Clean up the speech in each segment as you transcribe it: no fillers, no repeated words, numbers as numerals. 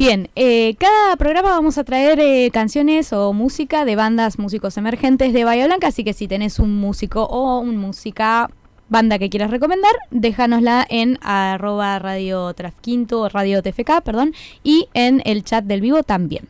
Bien, cada programa vamos a traer canciones o música de bandas, músicos emergentes de Bahía Blanca, así que si tenés un músico o un música banda que quieras recomendar, déjanosla en @Radio Trafquinto, Radio TFK, perdón, y en el chat del vivo también.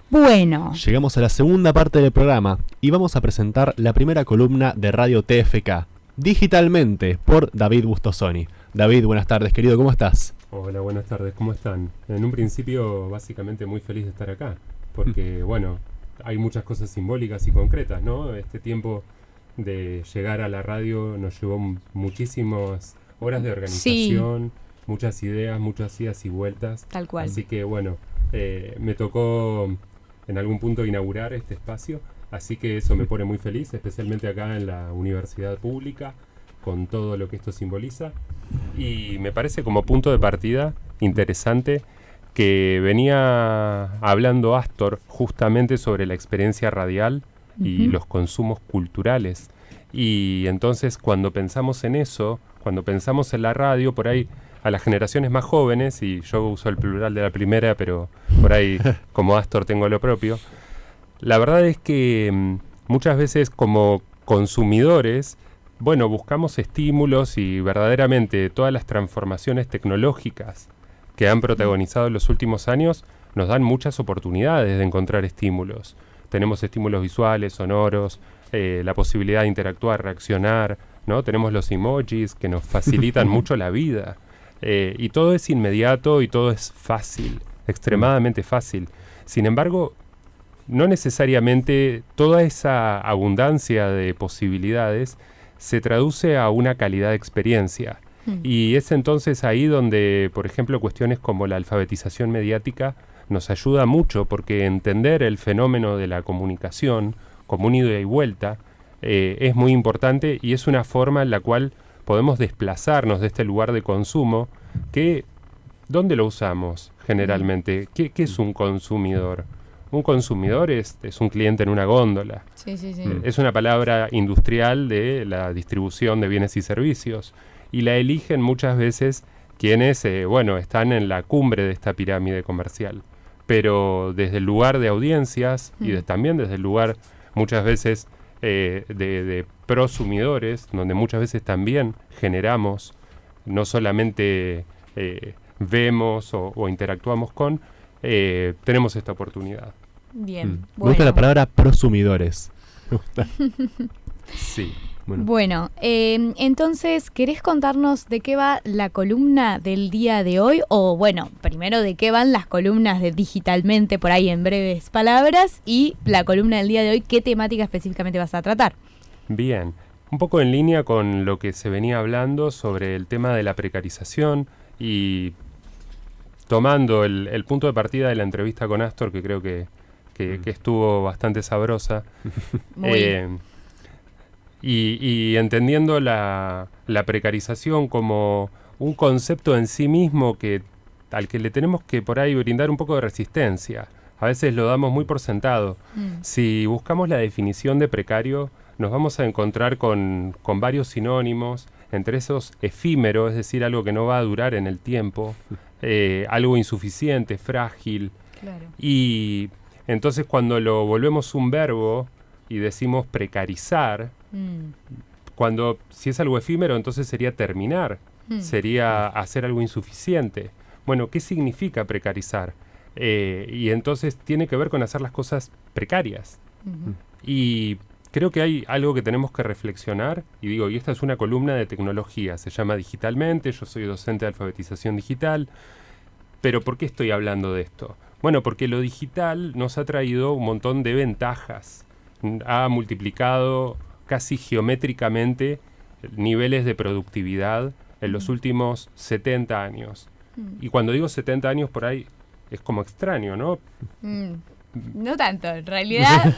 Bueno. Llegamos a la segunda parte del programa y vamos a presentar la primera columna de Radio TFK, Digitalmente, por David Bustosoni. David, buenas tardes, querido, ¿cómo estás? Hola, buenas tardes, ¿cómo están? En un principio, básicamente muy feliz de estar acá, porque, bueno, hay muchas cosas simbólicas y concretas, ¿no? Este tiempo de llegar a la radio nos llevó muchísimas horas de organización, muchas ideas, muchas idas y vueltas. Tal cual. Así que, bueno, me tocó en algún punto inaugurar este espacio, así que eso me pone muy feliz, especialmente acá en la universidad pública, con todo lo que esto simboliza. Y me parece como punto de partida interesante que venía hablando Astor justamente sobre la experiencia radial y los consumos culturales. Y entonces cuando pensamos en eso, cuando pensamos en la radio, por ahí a las generaciones más jóvenes, y yo uso el plural de la primera, pero por ahí como Astor tengo lo propio, la verdad es que muchas veces como consumidores, bueno, buscamos estímulos y verdaderamente todas las transformaciones tecnológicas que han protagonizado en los últimos años nos dan muchas oportunidades de encontrar estímulos. Tenemos estímulos visuales, sonoros, la posibilidad de interactuar, reaccionar, ¿no? Tenemos los emojis que nos facilitan mucho la vida. Y todo es inmediato y todo es fácil, extremadamente fácil. Sin embargo, no necesariamente toda esa abundancia de posibilidades se traduce a una calidad de experiencia. Y es entonces ahí donde, por ejemplo, cuestiones como la alfabetización mediática nos ayuda mucho, porque entender el fenómeno de la comunicación como un ida y vuelta es muy importante y es una forma en la cual podemos desplazarnos de este lugar de consumo que, ¿dónde lo usamos generalmente? ¿Qué es un consumidor? Un consumidor es un cliente en una góndola. Sí. Es una palabra industrial de la distribución de bienes y servicios. Y la eligen muchas veces quienes, están en la cumbre de esta pirámide comercial. Pero desde el lugar de audiencias y también desde el lugar muchas veces de prosumidores, donde muchas veces también generamos, no solamente vemos o interactuamos con, tenemos esta oportunidad. Bien. Me gusta la palabra prosumidores. Sí. Bueno, entonces, ¿querés contarnos de qué va la columna del día de hoy? O bueno, primero de qué van las columnas de Digitalmente, por ahí en breves palabras, y la columna del día de hoy, ¿qué temática específicamente vas a tratar? Bien, un poco en línea con lo que se venía hablando sobre el tema de la precarización y tomando el punto de partida de la entrevista con Astor, que creo que estuvo bastante sabrosa, y entendiendo la precarización como un concepto en sí mismo al que le tenemos que por ahí brindar un poco de resistencia. A veces lo damos muy por sentado. Si buscamos la definición de precario, nos vamos a encontrar con varios sinónimos, entre esos efímero, es decir, algo que no va a durar en el tiempo, algo insuficiente, frágil. Claro. Y entonces cuando lo volvemos un verbo y decimos precarizar, si es algo efímero, entonces sería terminar, sería hacer algo insuficiente. Bueno, ¿qué significa precarizar? Y entonces tiene que ver con hacer las cosas precarias. Y creo que hay algo que tenemos que reflexionar, y esta es una columna de tecnología, se llama Digitalmente, yo soy docente de alfabetización digital, pero ¿por qué estoy hablando de esto? Bueno, porque lo digital nos ha traído un montón de ventajas, ha multiplicado casi geométricamente niveles de productividad en los últimos 70 años. Y cuando digo 70 años por ahí es como extraño, ¿no? No tanto, en realidad.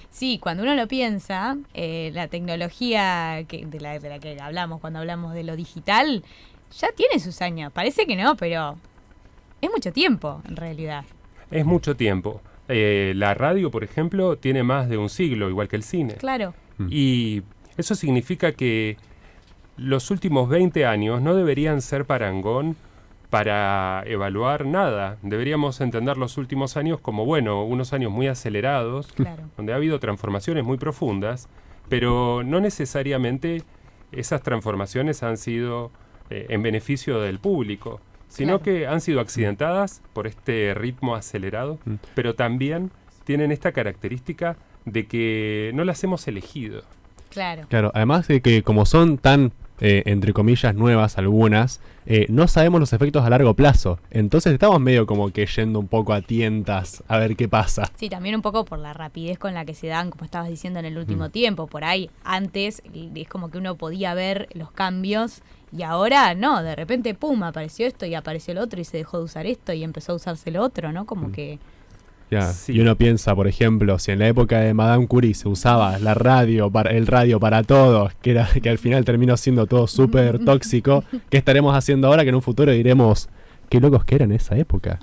Sí, cuando uno lo piensa, la tecnología de la que hablamos cuando hablamos de lo digital ya tiene sus años. Parece que no, pero es mucho tiempo en realidad. Es mucho tiempo. La radio, por ejemplo, tiene más de un siglo, igual que el cine. Claro. Y eso significa que los últimos 20 años no deberían ser parangón para evaluar nada. Deberíamos entender los últimos años como, bueno, unos años muy acelerados, Claro. donde ha habido transformaciones muy profundas, pero no necesariamente esas transformaciones han sido en beneficio del público, sino Claro. que han sido accidentadas por este ritmo acelerado, pero también tienen esta característica de que no las hemos elegido. Claro. Claro, además de que como son tan, entre comillas, nuevas algunas, no sabemos los efectos a largo plazo. Entonces estamos medio como que yendo un poco a tientas a ver qué pasa. Sí, también un poco por la rapidez con la que se dan, como estabas diciendo, en el último tiempo. Por ahí, antes, es como que uno podía ver los cambios y ahora no, de repente, pum, apareció esto y apareció el otro y se dejó de usar esto y empezó a usarse el otro, ¿no? Como que... Ya, Sí. Y uno piensa, por ejemplo, si en la época de Madame Curie se usaba el radio para todos, que al final terminó siendo todo súper tóxico, ¿qué estaremos haciendo ahora que en un futuro diremos qué locos que eran en esa época?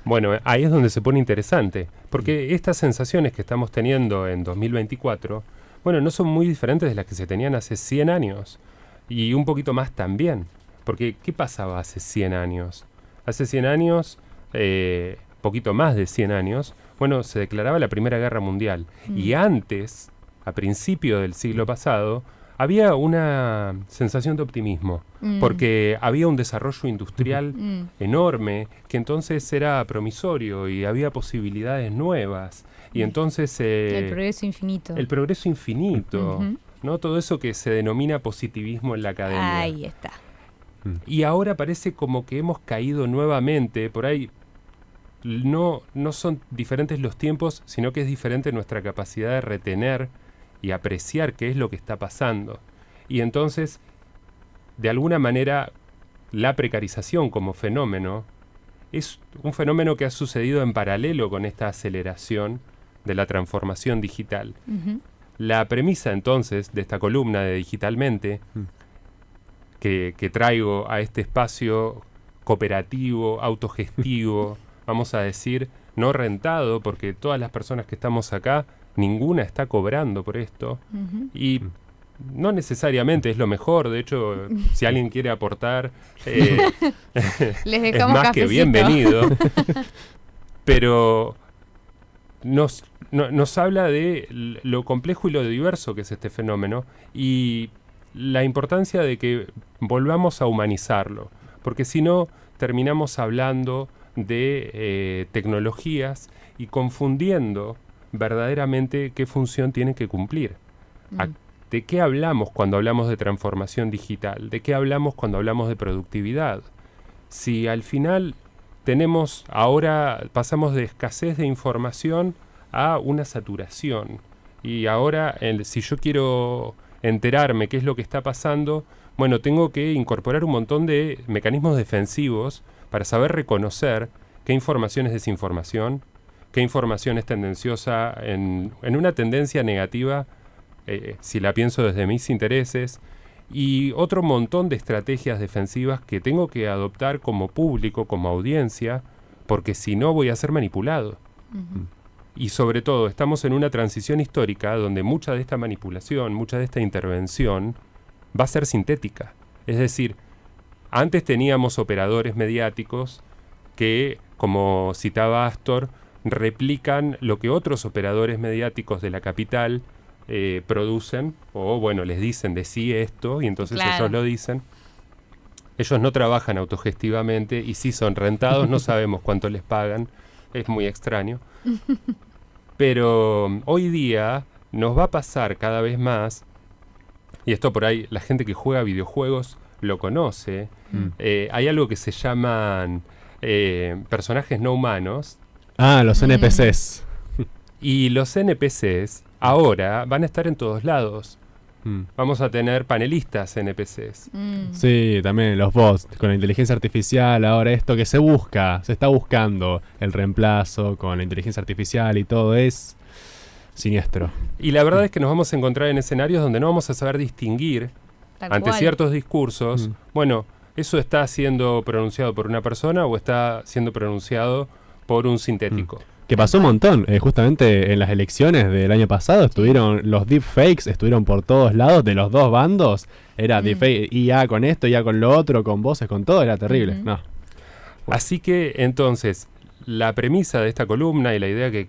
Bueno, ahí es donde se pone interesante, porque estas sensaciones que estamos teniendo en 2024, bueno, no son muy diferentes de las que se tenían hace 100 años, y un poquito más también, porque ¿qué pasaba hace 100 años? Hace 100 años, poquito más de 100 años, bueno, se declaraba la Primera Guerra Mundial, y antes, a principio del siglo pasado, había una sensación de optimismo, porque había un desarrollo industrial enorme, que entonces era promisorio y había posibilidades nuevas. Y entonces... el progreso infinito. El progreso infinito, Ujú. ¿no? Todo eso que se denomina positivismo en la academia. Ahí está. Y ahora parece como que hemos caído nuevamente, por ahí no son diferentes los tiempos, sino que es diferente nuestra capacidad de retener y apreciar qué es lo que está pasando. Y entonces, de alguna manera, la precarización como fenómeno es un fenómeno que ha sucedido en paralelo con esta aceleración de la transformación digital. Ujú. La premisa entonces de esta columna de Digitalmente que traigo a este espacio cooperativo, autogestivo, vamos a decir, no rentado, porque todas las personas que estamos acá, ninguna está cobrando por esto, Ujú. y no necesariamente es lo mejor. De hecho, si alguien quiere aportar, Les es dejamos más que cafecito. bienvenido. Pero nos habla de lo complejo y lo diverso que es este fenómeno y la importancia de que volvamos a humanizarlo, porque si no terminamos hablando de tecnologías y confundiendo verdaderamente qué función tienen que cumplir. ¿De qué hablamos cuando hablamos de transformación digital? ¿De qué hablamos cuando hablamos de productividad? Si al final ahora pasamos de escasez de información a una saturación. Y ahora, si yo quiero enterarme qué es lo que está pasando, bueno, tengo que incorporar un montón de mecanismos defensivos para saber reconocer qué información es desinformación, qué información es tendenciosa en una tendencia negativa, si la pienso desde mis intereses, y otro montón de estrategias defensivas que tengo que adoptar como público, como audiencia, porque si no voy a ser manipulado. Y sobre todo, estamos en una transición histórica donde mucha de esta manipulación, mucha de esta intervención va a ser sintética. Es decir, antes teníamos operadores mediáticos que, como citaba Astor, replican lo que otros operadores mediáticos de la capital producen, o bueno, les dicen decí esto, y entonces Claro. ellos lo dicen. Ellos no trabajan autogestivamente y sí son rentados, no sabemos cuánto les pagan, es muy extraño. Pero hoy día nos va a pasar cada vez más, y esto por ahí la gente que juega videojuegos lo conoce, hay algo que se llaman personajes no humanos, Los NPCs. y los NPCs ahora van a estar en todos lados. Vamos a tener panelistas NPCs. Sí, también los bots, con la inteligencia artificial, ahora esto que se está buscando el reemplazo con la inteligencia artificial y todo es siniestro. Y la verdad es que nos vamos a encontrar en escenarios donde no vamos a saber distinguir Tal ante cual. ciertos discursos, bueno, ¿eso está siendo pronunciado por una persona o está siendo pronunciado por un sintético? Que pasó un montón, justamente en las elecciones del año pasado estuvieron los deepfakes, estuvieron por todos lados de los dos bandos, era deepfake IA con esto, IA con lo otro, con voces, con todo, era terrible. Ujú. No. Así que, entonces, la premisa de esta columna y la idea que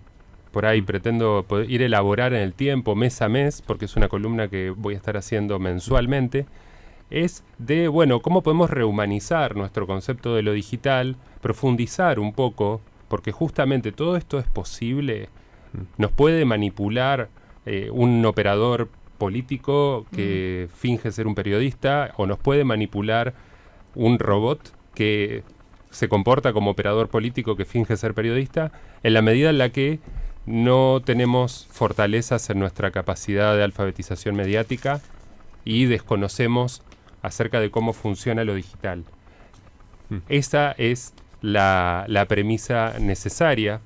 por ahí pretendo ir a elaborar en el tiempo, mes a mes, porque es una columna que voy a estar haciendo mensualmente, es de, bueno, cómo podemos rehumanizar nuestro concepto de lo digital, profundizar un poco, porque justamente todo esto es posible. Nos puede manipular un operador político que finge ser un periodista, o nos puede manipular un robot que se comporta como operador político que finge ser periodista, en la medida en la que no tenemos fortalezas en nuestra capacidad de alfabetización mediática y desconocemos acerca de cómo funciona lo digital. Esa es la premisa necesaria,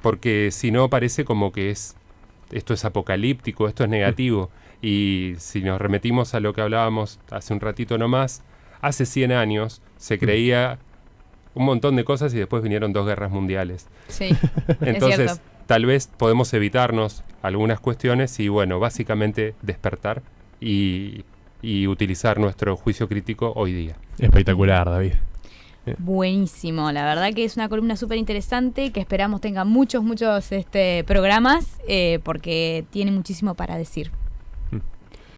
porque si no parece como que esto es apocalíptico, esto es negativo. Y si nos remitimos a lo que hablábamos hace un ratito nomás, hace 100 años se creía un montón de cosas y después vinieron 2 guerras mundiales. Sí, entonces, es cierto. Tal vez podemos evitarnos algunas cuestiones y, bueno, básicamente despertar y utilizar nuestro juicio crítico hoy día. Espectacular, David. Buenísimo, la verdad que es una columna súper interesante que esperamos tenga muchos programas porque tiene muchísimo para decir.